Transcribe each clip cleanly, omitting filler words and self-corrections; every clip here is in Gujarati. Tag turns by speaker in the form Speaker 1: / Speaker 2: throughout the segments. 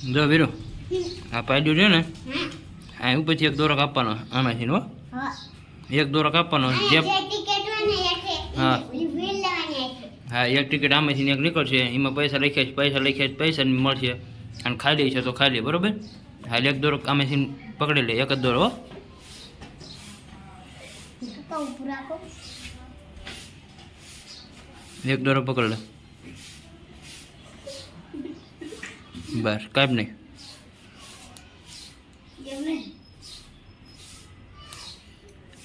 Speaker 1: જો વીરો આ પાડ્યું છે ને આ ઉપરથી એક દોરો કાપવાનો આમાંથી હો એક દોરો કાપવાનો જે હા હા એક ટિકિટ આમાંથી એક નીકળશે એમાં પૈસા લખ્યા છે પૈસા મળશે અને ખાલી છે તો ખાલી બરોબર હાલ એક દોરો આમાંથી પકડી લે એક જ દોરો હો એક દોરો પકડ લે બસ કાંઈ નહીં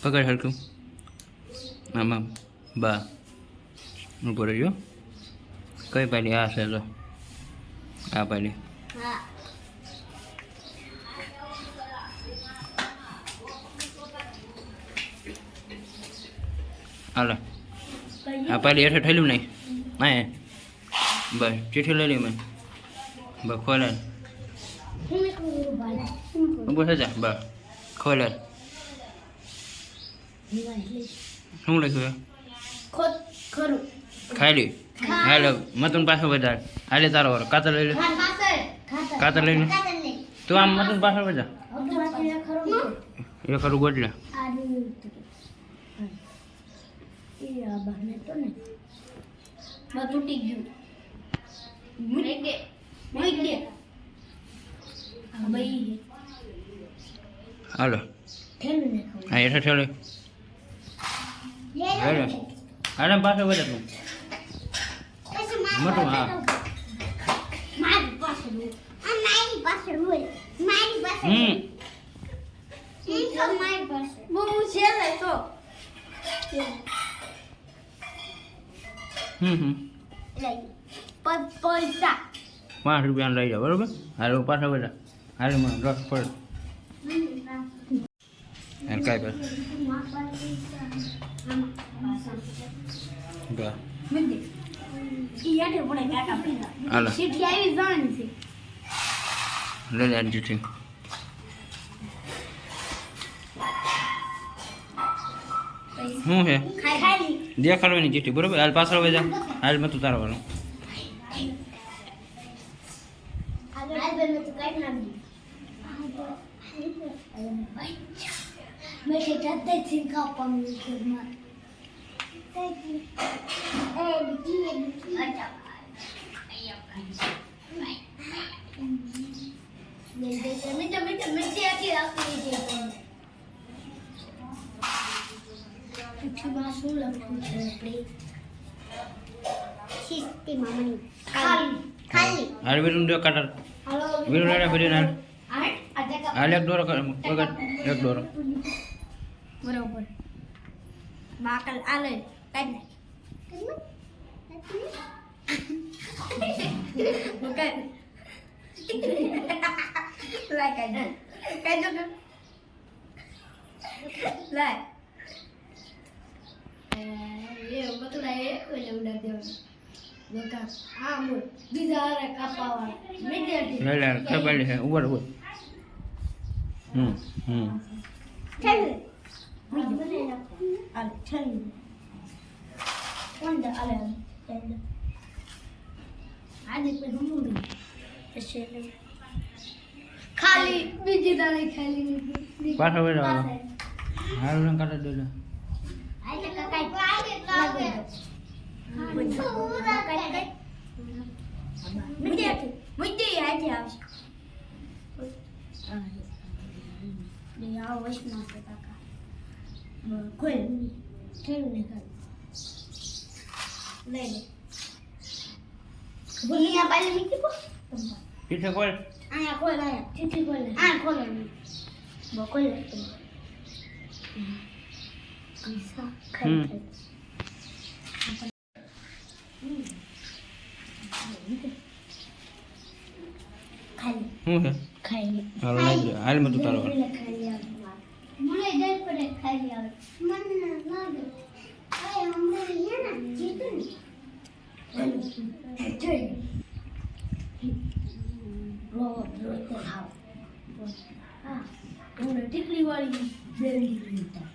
Speaker 1: પકડ હરકું આમાં બા ઉભો રહ્યો કઈ પાડી આ છે તો આ પાડી હાલો આ પાડી હેઠળ ઠેલ્યું નહીં હા બસ ચીઠી લઈ લી મેં બસ ખોલે ઉભો થજા બસ ખોલે શું લખ્યું ખાલી હાલે મતન પાછો વધારે હાલે તારો વારો કાતર લઈ લે કાતર લઈ લે તું આમ મતન પાછળ બધા એ ખરું ગોટલે
Speaker 2: તૂટી ગયું
Speaker 1: હાલો હા હેઠળ ઠેલે હાલે પાછો બધા તું મોટું હા
Speaker 2: પૈસા
Speaker 1: 5 રૂપિયા લઈ જાઓ બરોબર હાલ પાછા બધા હાલ મને રસ પડે હાલ કાંઈ હાલો લઈ લે ચીઠી શું છે દેખાડવાની ચીઠી બરોબર હાલ પાછળ વહી જા હાલ મતું તારવાનું હાલ વીરું દો કાટર વીરું લેડા ભરી હાલ હાલ એક દોરો વગર એક દોરો
Speaker 2: બરોબર માકલ આલે કાઈ લાય એ બતલા એ ઓલે ઉડા દેવ બકા આ મો બીજા રે કાપાવા મીડિયાથી
Speaker 1: લે લે ખબર છે ઉપર ઉપર
Speaker 2: ચાલ આલે ચાલ કોણ આલે આજે કોઈ હમું છે ખાલી બીજી દાડે ખાલી
Speaker 1: પાછો વળો હાલ ને કાઢ દે લે
Speaker 2: આજે કાકાઈ લાગે મીડિયાથી મુદ્દે આજે આવશે ને આ વશમાં છે કાકા કોઈ કેવું ને કર લઈ લે ભૂલિયા પાલે મીકી પો
Speaker 1: પીછે કોલ
Speaker 2: આયા કોલ આયા ચીઠી કોલ આ કોલ બો કોલ પૈસા ખાઈ
Speaker 1: શું છે
Speaker 2: ખાઈ
Speaker 1: હાલ લઈ લે હાલ મતું તારો
Speaker 2: મને ડર પડે ખાઈ આવે મને લાગે આય હમણે અહીંયા ના જીતું ને જઈ રો તો ખાવ હા હું ટીકડી વાળી બેરી લીધા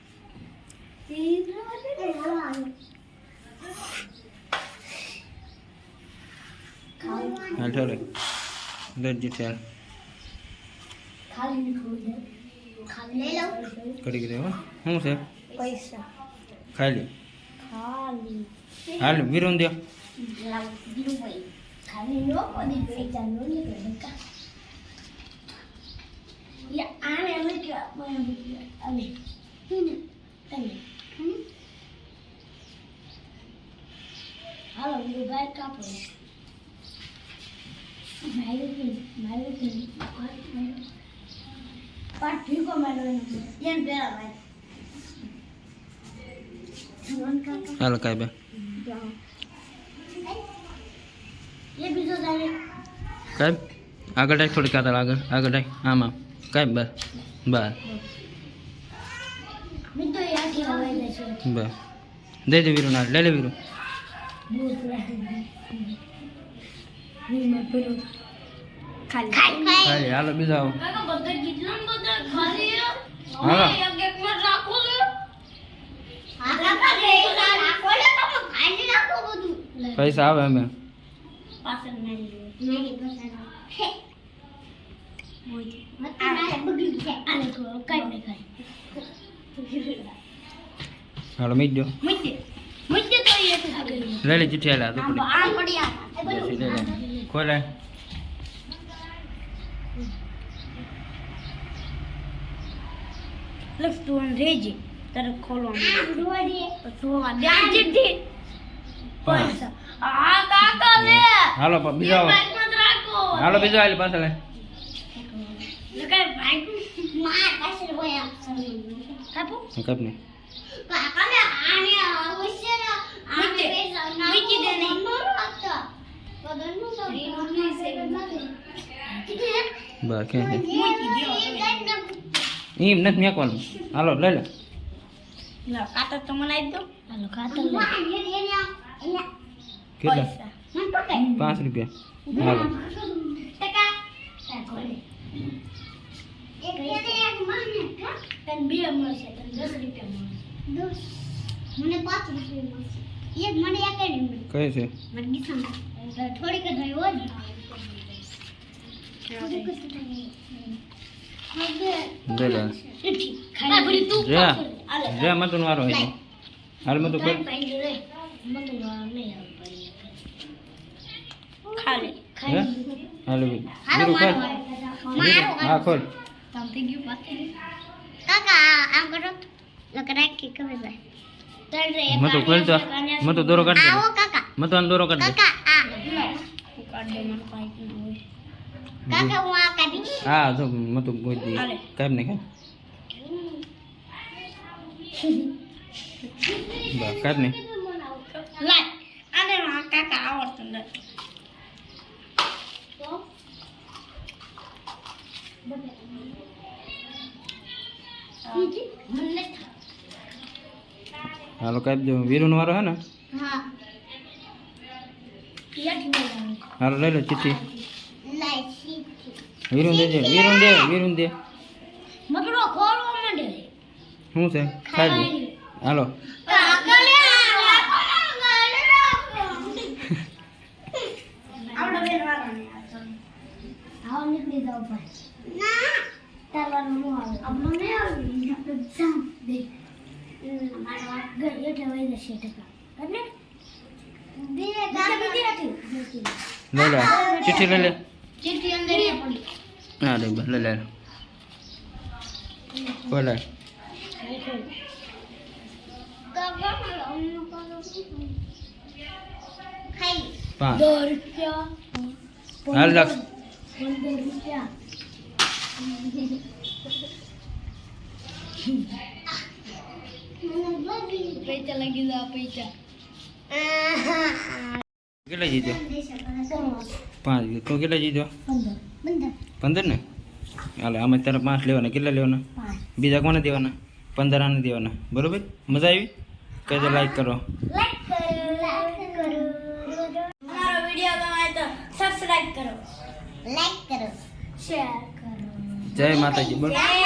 Speaker 2: તીરા ને હવા
Speaker 1: હાલ ચાલે લે જીતે
Speaker 2: ખાલી નીકળું છે ખાલી લઈ લઉં
Speaker 1: કરી દે હો શું છે
Speaker 2: પૈસા
Speaker 1: ખાલી
Speaker 2: ખાલી
Speaker 1: હાલ વિરોન દે
Speaker 2: ખાલી નો કોની પૈસા નો નીકળે કા યા આને અમે કે અમે તમે હાલો બીજું ભાઈ કાપો પાટ ભીગો મેળો એમ પેલા ભાઈ
Speaker 1: હાલ કાંઈ બે
Speaker 2: એ બીજો જાણે
Speaker 1: કાંઈ આગળ રાખ થોડી કાતર આગળ રાખ આમાં કાંઈ બસ બસ
Speaker 2: મેં તો યાથી હવાઈ જશે
Speaker 1: બસ દે દે વીરું ના લે વીરું ખાલી હાલો બીજા આવો હાલો પૈસા આવે અમે હાલો મીજ દો લે લે ચીઠી હાલે તો પડી લે લે ખોલે
Speaker 2: લક્ષ તું રેજી તારે ખોલવાનું ચિઠ્ઠી પૈસા આ કાકા લે
Speaker 1: હાલો બીજા આવો હાલો બીજા હાલે પાછળ
Speaker 2: લગાય ભાઈ માર પાસે બોયા કાપો
Speaker 1: કપ ને
Speaker 2: કાકા ને આને આવશે ને આને પૈસા મૂકી દે ને
Speaker 1: બસ કે એમ નથી મેકવાનું હાલો લઈ લે
Speaker 2: કાતર તો મને આપી દો હાલો કાતર
Speaker 1: કેટલા 5 રૂપિયા હાલો
Speaker 2: તને 2 મળશે તને 10 રૂપિયા મળશે મને 5 રૂપિયા મળશે એક મને એક નહીં મળે
Speaker 1: કઈ છે
Speaker 2: મને ગીસમ થોડીક જ હોય હોય
Speaker 1: દે લે
Speaker 2: ખાલી ભરી તું
Speaker 1: રે મતન વારો હે હાલ મત કર
Speaker 2: ખાલી
Speaker 1: હે હાલો વીરું ખોલ હા ખોલ
Speaker 2: કાકા આમ કરો લગ રાખી કમે ભાઈ
Speaker 1: મત ખોલ તો મત દોરો કાઢ દે
Speaker 2: આવો કાકા
Speaker 1: મત દોરો કાઢ દે
Speaker 2: કાકા આ કાઢ દે મને પાઈપ ન હોય કાકા હું આ કાઢી
Speaker 1: હા તો મત ગોઈ દે કાઈ ને કાઈ બસ કાઈ ને
Speaker 2: લાય આને આ કાકા આવડતું નથી
Speaker 1: હાલો કાઈ દો વીરું વારો હે ને
Speaker 2: હા
Speaker 1: હાલો લઈ લે ચીઠી
Speaker 2: લાય સીધી
Speaker 1: વીરું દે વીરું દે
Speaker 2: મતરો ખોલવા માંડે
Speaker 1: શું છે ખાઈ લે હાલો
Speaker 2: કાકા લે આવડો બેન વાળા ને આવ નીકળી જાવ ભાઈ ના તારવાનું નો આવે અમને નહીં આવે આપણે જામ દે મારા ઘર એટલે વઈ જશે ટકા એટલે બે ગાડી હતી
Speaker 1: લઈ લે ચીઠી લઈ લે
Speaker 2: ચીઠી અંદર એ પડી
Speaker 1: હા લે લઈ લે બોલે
Speaker 2: ખાઈ
Speaker 1: 5
Speaker 2: 10 રૂપિયા
Speaker 1: હાલ લક્ષ
Speaker 2: 15 રૂપિયા પૈસા લગી જા પૈસા
Speaker 1: કેટલા જીત્યો 5 તો કેટલા જીત્યો 15 ને હાલે અમે તારે 5 લેવાના કેટલા લેવાના બીજા કોને દેવાના 15 આને દેવાના બરોબર મજા આવી કહેજો લાઈક કરો
Speaker 2: અમારો વિડિયો ગમે તો સબસ્ક્રાઇબ કરો લાઈક કરો શેર કરો
Speaker 1: જય માતાજી બોલ
Speaker 2: જય